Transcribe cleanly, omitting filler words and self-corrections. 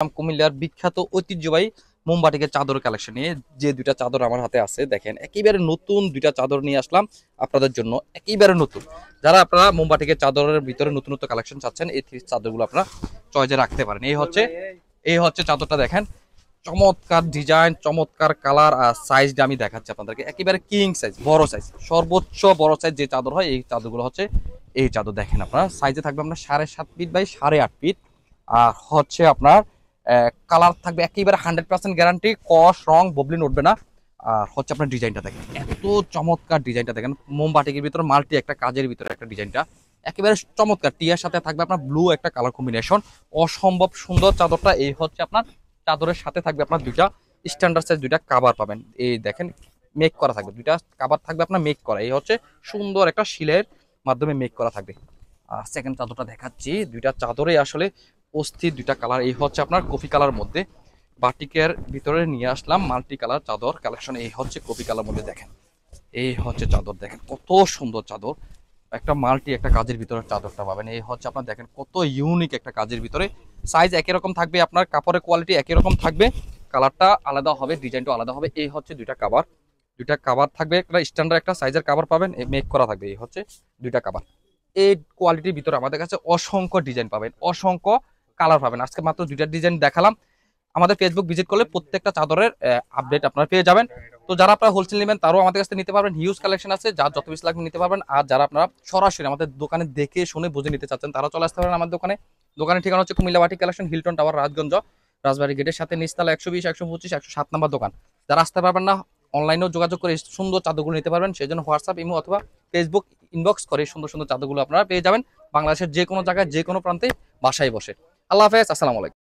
কুমিল্লার বিখ্যাত ঐতিহ্যবাহী মোমবাটিকের চাদর কালেকশন নিয়ে। যে দুইটা চাদর আমার হাতে আছে দেখেন, একেবারে নতুন দুইটা চাদর নিয়ে আসলাম আপনাদের জন্য, একেবারে নতুন। যারা আপনারা মোমবাটিকের চাদরের ভিতরে নতুন নতুন কালেকশন চাচ্ছেন, এই চাদরগুলো আপনারা চয়েসে রাখতে পারেন। এই হচ্ছে চাদরটা দেখেন, চমৎকার ডিজাইন, চমৎকার কালার আর সাইজটা আমি দেখাচ্ছি আপনাদেরকে। একেবারে কিং সাইজ, বড় সাইজ, সর্বোচ্চ বড় সাইজ যে চাদর হয় এই চাদরগুলো হচ্ছে এই চাদর। দেখেন আপনারা সাইজে থাকবে আপনার 7.5 ফিট বাই 8.5 ফিট। আর হচ্ছে আপনার কালার থাকবে একেবারে 100% গ্যারান্টি, কস রং ববলিন উঠবে না। আর হচ্ছে আপনার ডিজাইনটা দেখেন, এত চমৎকার ডিজাইনটা দেখেন, মোমবাটিকের ভিতরে মাল্টি একটা কাজের ভিতরে একটা ডিজাইনটা একেবারে চমৎকার। টিয়ার সাথে থাকবে আপনার ব্লু একটা কালার কম্বিনেশন, অসম্ভব সুন্দর চাদরটা। এই হচ্ছে আপনার চাদরের সাথে থাকবে আপনার দুইটা স্ট্যান্ডার্ড সাইজ দুইটা কাভার পাবেন। এই দেখেন মেক করা থাকবে, দুইটা কাভার থাকবে আপনার মেক করা। এই হচ্ছে সুন্দর একটা শিলের মাধ্যমে মেক করা থাকবে। আর সেকেন্ড চাদরটা দেখাচ্ছি, দুইটা চাদরে আসলে অস্থির দুইটা কালার। এই হচ্ছে আপনার কফি কালার মধ্যে, বাটিকের ভিতরে নিয়ে আসলাম মাল্টি কালার চাদর কালেকশন। এই হচ্ছে কফি কালার মধ্যে দেখেন, এই হচ্ছে চাদর দেখেন কত সুন্দর চাদর, একটা মাল্টি একটা কাজের ভিতরে চাদরটা পাবেন। এই হচ্ছে আপনার দেখেন কত ইউনিক একটা কাজের ভিতরে, সাইজ একই রকম থাকবে, আপনার কাপড়ের কোয়ালিটি একই রকম থাকবে, কালারটা আলাদা হবে, ডিজাইনটা আলাদা হবে। এই হচ্ছে দুইটা কাভার থাকবে, একটা স্ট্যান্ডার্ড একটা সাইজের কাভার পাবেন, মেক করা থাকবে। এই হচ্ছে দুইটা কাভার। এই কোয়ালিটির ভিতরে আমাদের কাছে অসংখ্য ডিজাইন পাবেন, অসংখ্য কালার পাবেন। আজকে মাত্র দুইটা ডিজাইন দেখালাম। আমাদের ফেসবুক ভিজিট করলে প্রত্যেকটা চাদরের আপডেট আপনারা পেয়ে যাবেন। তো যারা আপনারা হোলসেল নেবেন তারাও আমাদের কাছে নিতে পারবেন, হিউজ কালেকশন আছে, যার যত বেশি লাগবে নিতে পারবেন। আর যারা আপনারা সরাসরি আমাদের দোকানে দেখে শুনে বুঝে নিতে চাচ্ছেন তারা চলে আসতে পারেন আমাদের দোকানে। দোকানের ঠিকানা হচ্ছে Comilla batik collection, Hilton tower, Rajganj, Rajbari গেটের সাথে নিচতলা 120, 125, 107 নাম্বার দোকান। যারা আসতে পারবেন না, অনলাইনেও যোগাযোগ করে সুন্দর চাদরগুলো নিতে পারবেন। সেই জন্য হোয়াটসঅ্যাপ, ইমো অথবা ফেসবুক ইনবক্স করে সুন্দর সুন্দর চাদরগুলো আপনারা পেয়ে যাবেন বাংলাদেশের যে কোনো জায়গায় যে কোনো প্রান্তে বাসায় বসে। আল্লাহ হাফেজ, আসসালামু আলাইকুম।